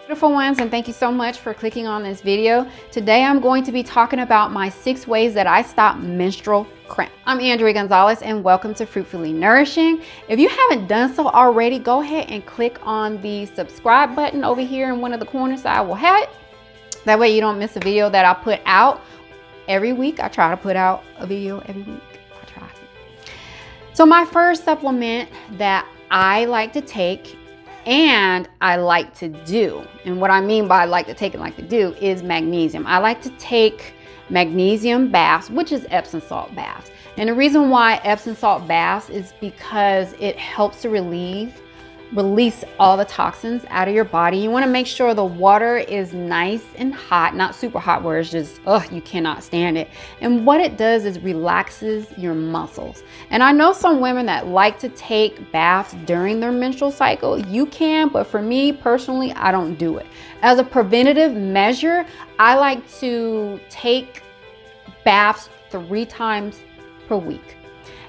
Beautiful ones, and thank you so much for clicking on this video. Today I'm going to be talking about my 6 ways that I stop menstrual cramps. I'm Andrea Gonzalez and welcome to Fruitfully Nourishing. If you haven't done so already, go ahead and click on the subscribe button over here in one of the corners so I will have it. That way you don't miss a video that I put out every week. I try to put out a video every week. I try to. So my first supplement that I like to take and I like to do, and what I mean by like to take and like to do is magnesium. I like to take magnesium baths, which is Epsom salt baths. And the reason why Epsom salt baths is because it helps to release all the toxins out of your body. You want to make sure the water is nice and hot, not super hot where it's just, you cannot stand it. And what it does is relaxes your muscles. And I know some women that like to take baths during their menstrual cycle. You can, but for me personally, I don't do it. As a preventative measure, I like to take baths 3 times per week.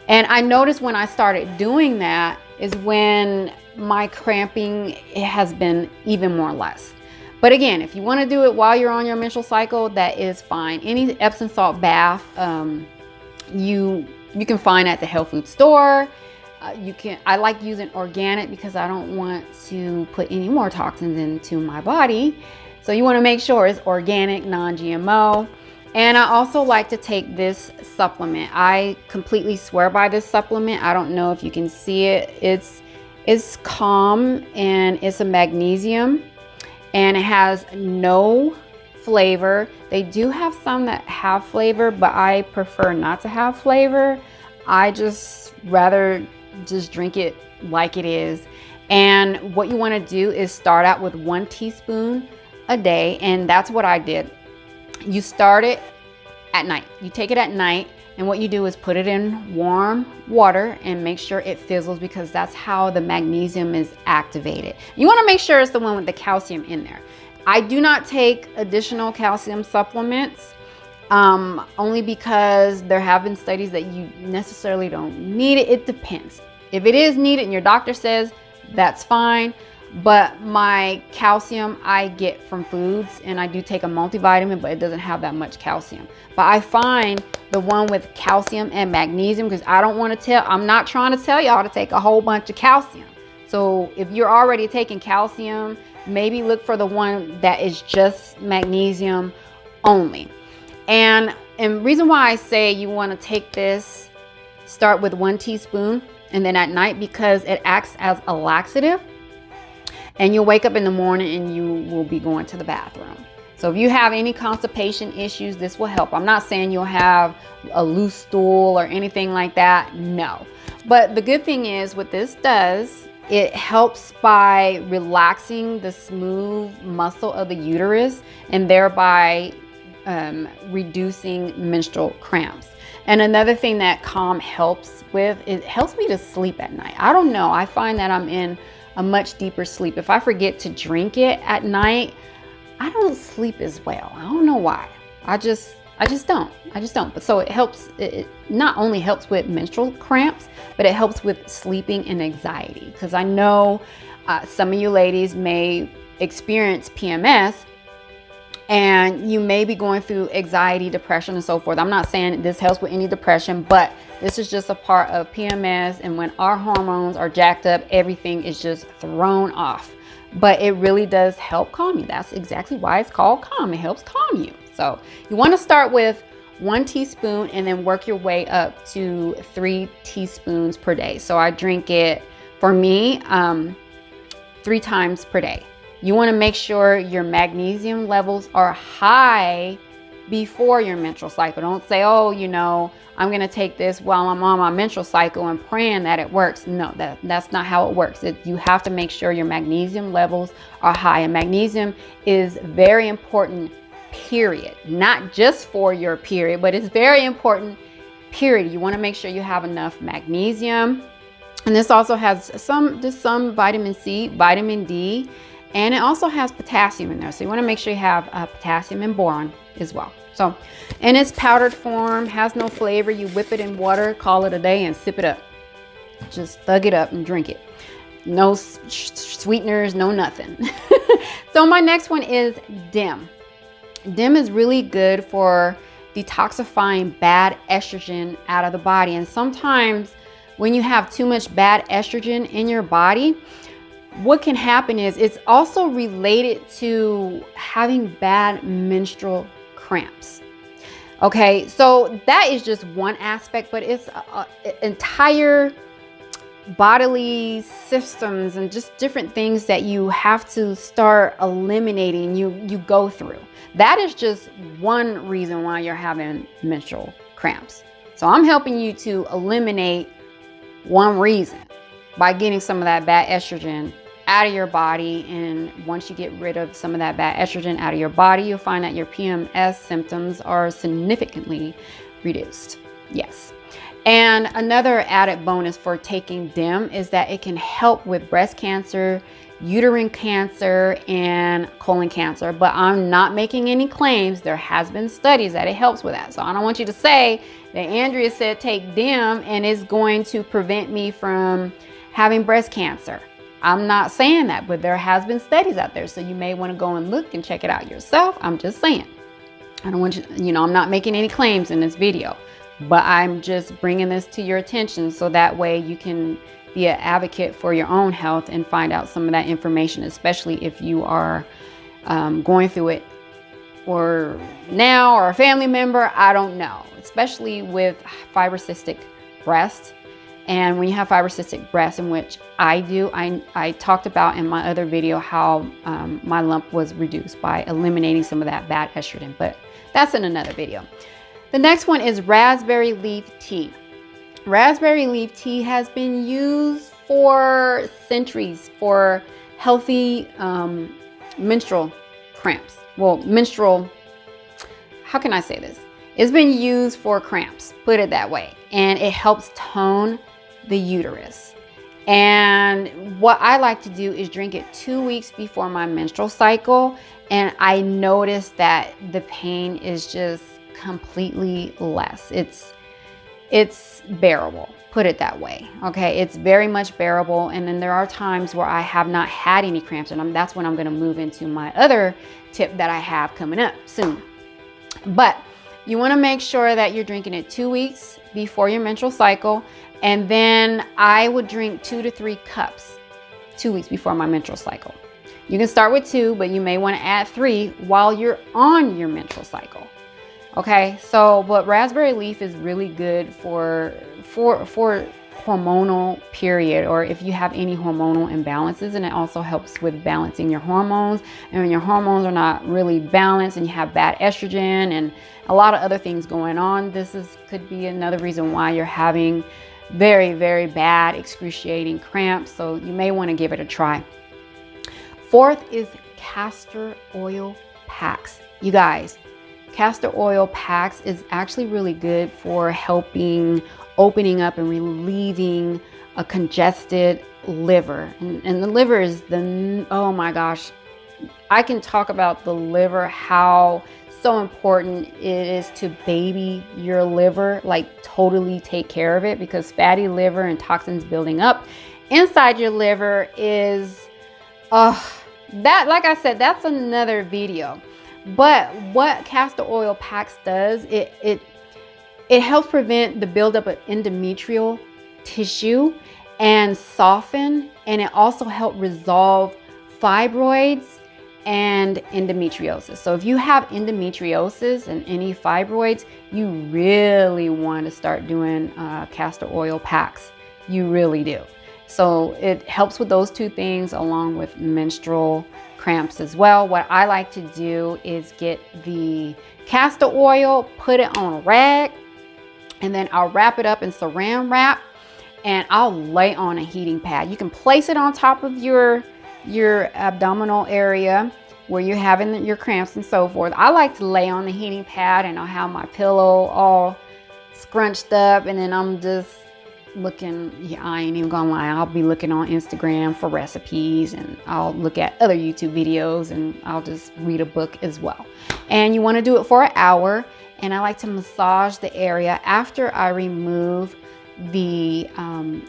And I noticed when I started doing that is when my cramping has been even more less. But again, if you want to do it while you're on your menstrual cycle, that is fine. Any Epsom salt bath you can find at the health food store. I like using organic because I don't want to put any more toxins into my body. So you want to make sure it's organic, non-GMO. And I also like to take this supplement. I completely swear by this supplement. I don't know if you can see it. It's Calm, and it's a magnesium, and it has no flavor. They do have some that have flavor, but I prefer not to have flavor. I just rather just drink it like it is. And what you want to do is start out with 1 teaspoon a day, and that's what I did. You start it at night. You take it at night, and what you do is put it in warm water and make sure it fizzles, because that's how the magnesium is activated. You want to make sure it's the one with the calcium in there. I do not take additional calcium supplements only because there have been studies that you necessarily don't need it. It depends. If it is needed and your doctor says, that's fine. But my calcium I get from foods, and I do take a multivitamin, but it doesn't have that much calcium. But I find the one with calcium and magnesium, because I'm not trying to tell y'all to take a whole bunch of calcium. So if you're already taking calcium, maybe look for the one that is just magnesium only. And reason why I say you want to take this, start with 1 teaspoon and then at night, because it acts as a laxative. And you'll wake up in the morning and you will be going to the bathroom. So if you have any constipation issues, this will help. I'm not saying you'll have a loose stool or anything like that. No. But the good thing is what this does, it helps by relaxing the smooth muscle of the uterus and thereby reducing menstrual cramps. And another thing that Calm helps with, it helps me to sleep at night. I don't know. I find that I'm in a much deeper sleep. If I forget to drink it at night, I don't sleep as well. I don't know why. I just don't. But so it helps. It not only helps with menstrual cramps, but it helps with sleeping and anxiety. Because I know some of you ladies may experience PMS, and you may be going through anxiety, depression, and so forth. I'm not saying this helps with any depression, but this is just a part of PMS. And when our hormones are jacked up, everything is just thrown off. But it really does help calm you. That's exactly why it's called Calm. It helps calm you. So you want to start with 1 teaspoon and then work your way up to 3 teaspoons per day. So I drink it, for me, 3 times per day. You want to make sure your magnesium levels are high before your menstrual cycle. Don't say, I'm going to take this while I'm on my menstrual cycle and praying that it works. No, that's not how it works. You have to make sure your magnesium levels are high. And magnesium is very important, period. Not just for your period, but it's very important, period. You want to make sure you have enough magnesium. And this also has some vitamin C, vitamin D, and it also has potassium in there. So you want to make sure you have potassium and boron as well. So, in its powdered form, has no flavor. You whip it in water, call it a day, and sip it up. Just thug it up and drink it. No sweeteners, no nothing. So my next one is DIM. DIM is really good for detoxifying bad estrogen out of the body. And sometimes when you have too much bad estrogen in your body, what can happen is it's also related to having bad menstrual cramps. Okay, so that is just one aspect, but it's entire bodily systems and just different things that you have to start eliminating, you go through. That is just one reason why you're having menstrual cramps. So I'm helping you to eliminate one reason by getting some of that bad estrogen out of your body. And once you get rid of some of that bad estrogen out of your body, you'll find that your PMS symptoms are significantly reduced. Yes. And another added bonus for taking DIM is that it can help with breast cancer, uterine cancer, and colon cancer. But I'm not making any claims. There has been studies that it helps with that. So I don't want you to say that Andrea said take DIM and it's going to prevent me from having breast cancer. I'm not saying that, but there has been studies out there. So you may want to go and look and check it out yourself. I'm just saying. I don't want you, I'm not making any claims in this video. But I'm just bringing this to your attention so that way you can be an advocate for your own health and find out some of that information, especially if you are going through it or now or a family member. I don't know, especially with fibrocystic breasts. And when you have fibrocystic breasts, in which I do, I talked about in my other video how my lump was reduced by eliminating some of that bad estrogen, but that's in another video. The next one is raspberry leaf tea. Raspberry leaf tea has been used for centuries for healthy menstrual cramps. Well, how can I say this? It's been used for cramps, put it that way. And it helps tone the uterus. And what I like to do is drink it 2 weeks before my menstrual cycle. And I noticed that the pain is just completely less. It's bearable, put it that way. Okay, it's very much bearable. And then there are times where I have not had any cramps, and that's when I'm going to move into my other tip that I have coming up soon. But you want to make sure that you're drinking it 2 weeks before your menstrual cycle, and then I would drink 2 to 3 cups 2 weeks before my menstrual cycle. You can start with 2, but you may want to add 3 while you're on your menstrual cycle. Okay, so but raspberry leaf is really good for hormonal period, or if you have any hormonal imbalances, and it also helps with balancing your hormones. And when your hormones are not really balanced and you have bad estrogen and a lot of other things going on, could be another reason why you're having very, very bad excruciating cramps. So you may want to give it a try. Fourth is Castor Oil Packs. You guys, Castor Oil Packs is actually really good for helping opening up and relieving a congested liver. And the liver is oh my gosh, I can talk about the liver, how so important it is to baby your liver, like totally take care of it, because fatty liver and toxins building up inside your liver is, that, like I said, that's another video. But what Castor Oil Packs does, it helps prevent the buildup of endometrial tissue and soften, and it also helps resolve fibroids and endometriosis. So if you have endometriosis and any fibroids, you really want to start doing Castor Oil Packs. You really do. So it helps with those two things along with menstrual cramps as well. What I like to do is get the castor oil, put it on a rag, and then I'll wrap it up in saran wrap, and I'll lay on a heating pad. You can place it on top of your abdominal area where you're having your cramps and so forth. I like to lay on the heating pad, and I'll have my pillow all scrunched up, and then I'm just looking, I ain't even gonna lie, I'll be looking on Instagram for recipes, and I'll look at other YouTube videos, and I'll just read a book as well. And you want to do it for an hour, and I like to massage the area after I remove the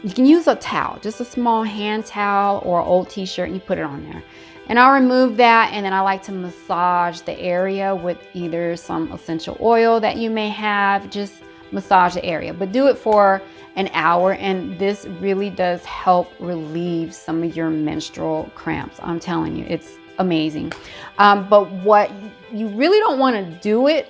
you can use a towel, just a small hand towel or an old t-shirt, and you put it on there. And I'll remove that, and then I like to massage the area with either some essential oil that you may have. Just massage the area, but do it for an hour, and this really does help relieve some of your menstrual cramps. I'm telling you, it's amazing. But what you really don't want to do it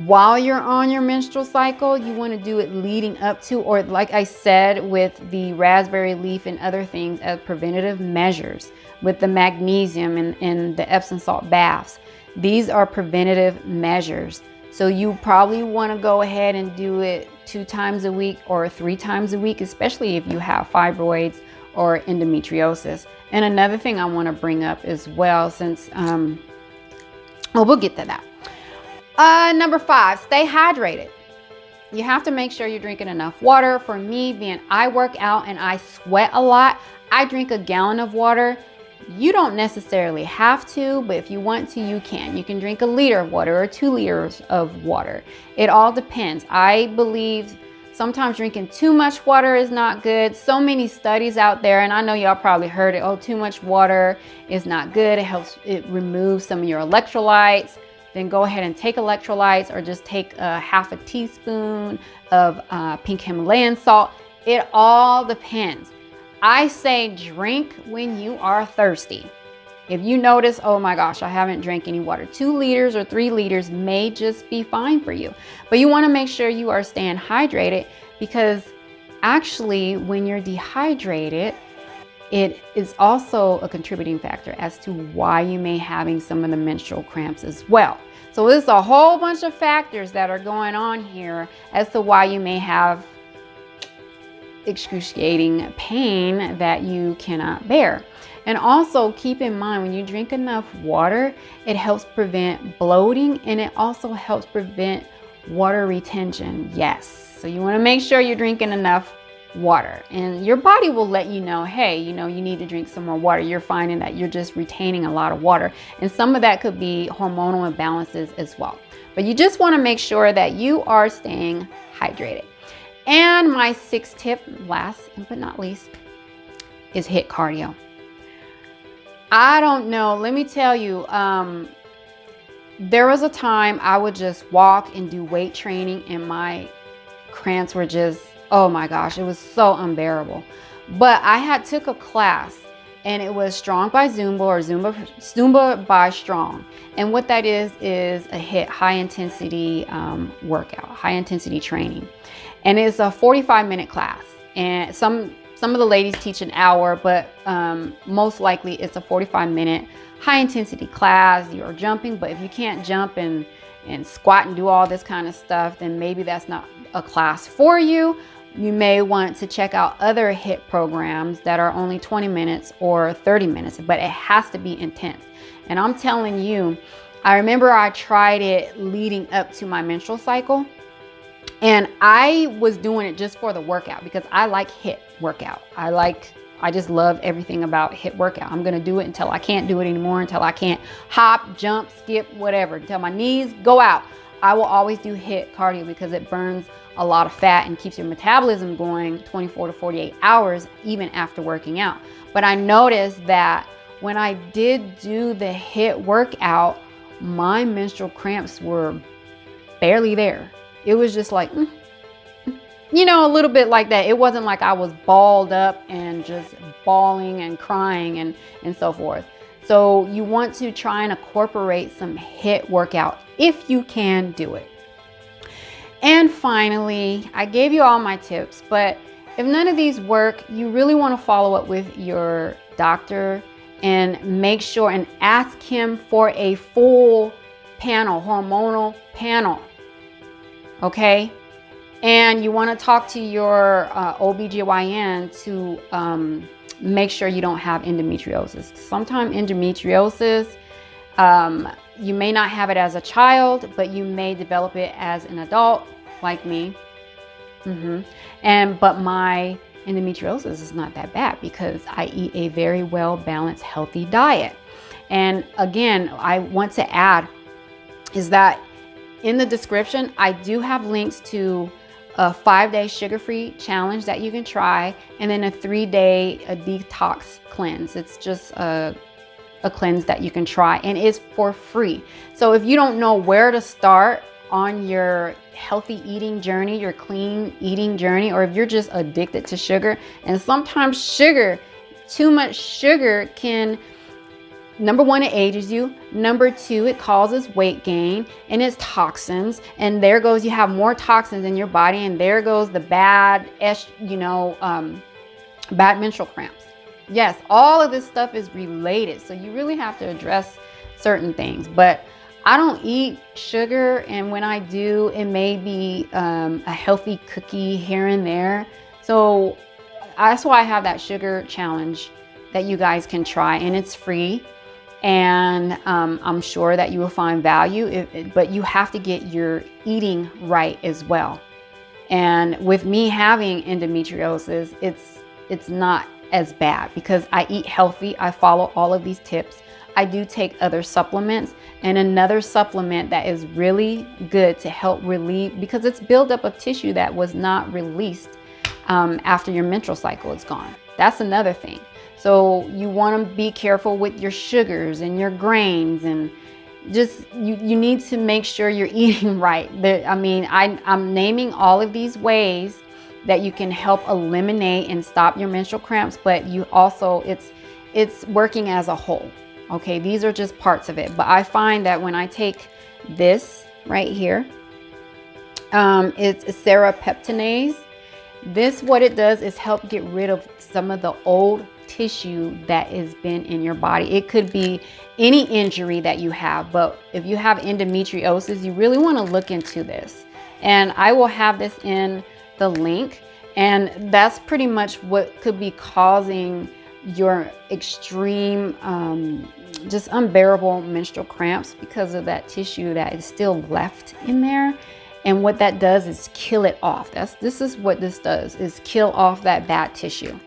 while you're on your menstrual cycle. You want to do it leading up to, or like I said, with the raspberry leaf and other things as preventative measures, with the magnesium and the Epsom salt baths. These are preventative measures. So you probably want to go ahead and do it 2 times a week or 3 times a week, especially if you have fibroids or endometriosis. And another thing I want to bring up as well, since, we'll get to that. Number 5, stay hydrated. You have to make sure you're drinking enough water. For me, being I work out and I sweat a lot, I drink a gallon of water. You don't necessarily have to, but if you want to, you can. You can drink 1 liter of water or 2 liters of water. It all depends. I believe sometimes drinking too much water is not good. So many studies out there, and I know y'all probably heard it. Oh, too much water is not good. It removes some of your electrolytes. Then go ahead and take electrolytes, or just take half a teaspoon of pink Himalayan salt. It all depends. I say drink when you are thirsty. If you notice, oh my gosh, I haven't drank any water, 2 liters or 3 liters may just be fine for you. But you want to make sure you are staying hydrated, because actually when you're dehydrated, it is also a contributing factor as to why you may having some of the menstrual cramps as well. So there's a whole bunch of factors that are going on here as to why you may have excruciating pain that you cannot bear. And also keep in mind, when you drink enough water, it helps prevent bloating, and it also helps prevent water retention. Yes, so you want to make sure you're drinking enough water, and your body will let you know, hey, you need to drink some more water. You're finding that you're just retaining a lot of water, and some of that could be hormonal imbalances as well. But you just want to make sure that you are staying hydrated. And my 6th tip, last but not least, is HIIT cardio. I don't know, let me tell you, there was a time I would just walk and do weight training, and my cramps were just, oh my gosh, it was so unbearable. But I had took a class, and it was Strong by Zumba, or Zumba by Strong. And what that is a HIIT, high intensity workout, high intensity training. And it's a 45-minute class. And some of the ladies teach an hour, but most likely it's a 45-minute high intensity class. You're jumping, but if you can't jump and squat and do all this kind of stuff, then maybe that's not a class for you. You may want to check out other HIIT programs that are only 20 minutes or 30 minutes, but it has to be intense. And I'm telling you, I remember I tried it leading up to my menstrual cycle, and I was doing it just for the workout, because I like HIIT workout. I just love everything about HIIT workout. I'm going to do it until I can't do it anymore, until I can't hop, jump, skip, whatever, until my knees go out. I will always do HIIT cardio, because it burns a lot of fat and keeps your metabolism going 24 to 48 hours even after working out. But I noticed that when I did do the HIIT workout, my menstrual cramps were barely there. It was just like, a little bit like that. It wasn't like I was balled up and just bawling and crying and so forth. So you want to try and incorporate some HIIT workout if you can do it. And finally, I gave you all my tips, but if none of these work, you really want to follow up with your doctor and make sure and ask him for a full panel, hormonal panel. Okay? And you want to talk to your OBGYN to make sure you don't have endometriosis. Sometimes endometriosis, you may not have it as a child, but you may develop it as an adult, like me. But my endometriosis is not that bad, because I eat a very well balanced, healthy diet. And again, I want to add is that in the description, I do have links to a 5-day sugar-free challenge that you can try, and then a 3-day detox cleanse. It's just a cleanse that you can try, and it's for free. So if you don't know where to start on your healthy eating journey, your clean eating journey, or if you're just addicted to sugar, and sometimes sugar, too much sugar can, number one, it ages you. Number two, it causes weight gain, and it's toxins. And there goes, you have more toxins in your body, and there goes the bad, bad menstrual cramps. Yes, all of this stuff is related. So you really have to address certain things. But I don't eat sugar, and when I do, it may be a healthy cookie here and there. So that's why I have that sugar challenge that you guys can try, and it's free. And I'm sure that you will find value, but you have to get your eating right as well. And with me having endometriosis, it's not as bad because I eat healthy. I follow all of these tips. I do take other supplements, and another supplement that is really good to help relieve, because it's buildup of tissue that was not released after your menstrual cycle is gone. That's another thing. So you want to be careful with your sugars and your grains, and just you need to make sure you're eating right. I'm naming all of these ways that you can help eliminate and stop your menstrual cramps, but you also, it's working as a whole. Okay, these are just parts of it. But I find that when I take this right here, it's serapeptinase. This, what it does is help get rid of some of the old tissue that has been in your body. It could be any injury that you have, but if you have endometriosis, you really want to look into this. And I will have this in the link, and that's pretty much what could be causing your extreme just unbearable menstrual cramps, because of that tissue that is still left in there. And what that does is kill it off. This is what this does, is kill off that bad tissue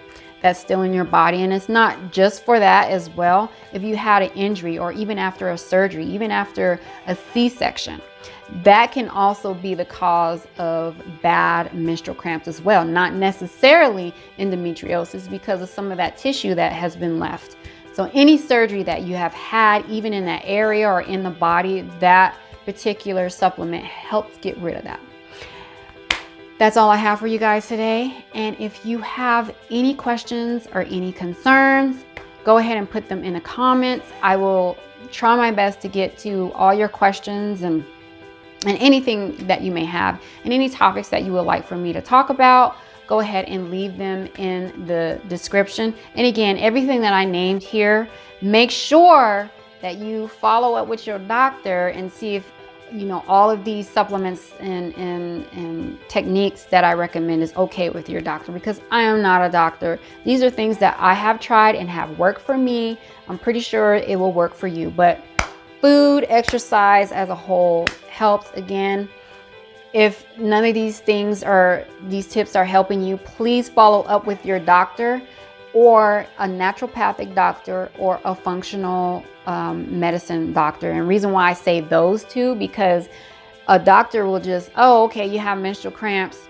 that's still in your body. And it's not just for that as well. If you had an injury, or even after a surgery, even after a C-section, that can also be the cause of bad menstrual cramps as well. Not necessarily endometriosis, because of some of that tissue that has been left. So any surgery that you have had, even in that area or in the body, that particular supplement helps get rid of that. That's all I have for you guys today. And if you have any questions or any concerns, go ahead and put them in the comments. I will try my best to get to all your questions and anything that you may have, and any topics that you would like for me to talk about. Go ahead and leave them in the description. And again, everything that I named here, make sure that you follow up with your doctor and see if all of these supplements and techniques that I recommend is okay with your doctor, because I am not a doctor. These are things that I have tried and have worked for me. I'm pretty sure it will work for you, but food, exercise as a whole helps. Again, if none of these tips are helping you, please follow up with your doctor, or a naturopathic doctor, or a functional medicine doctor. And reason why I say those two, because a doctor will just, oh, okay, you have menstrual cramps,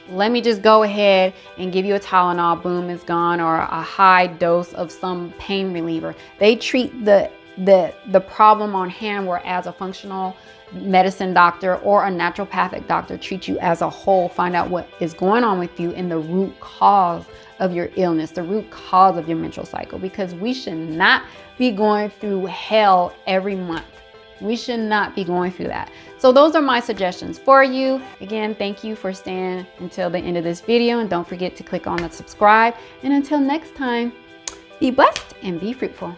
let me just go ahead and give you a Tylenol, boom, it's gone, or a high dose of some pain reliever. They treat the problem on hand, whereas a functional medicine doctor or a naturopathic doctor treat you as a whole, find out what is going on with you and the root cause of your illness, the root cause of your menstrual cycle, because we should not be going through hell every month. We should not be going through that. So those are my suggestions for you. Again, thank you for staying until the end of this video, and don't forget to click on the subscribe. And until next time, be blessed and be fruitful.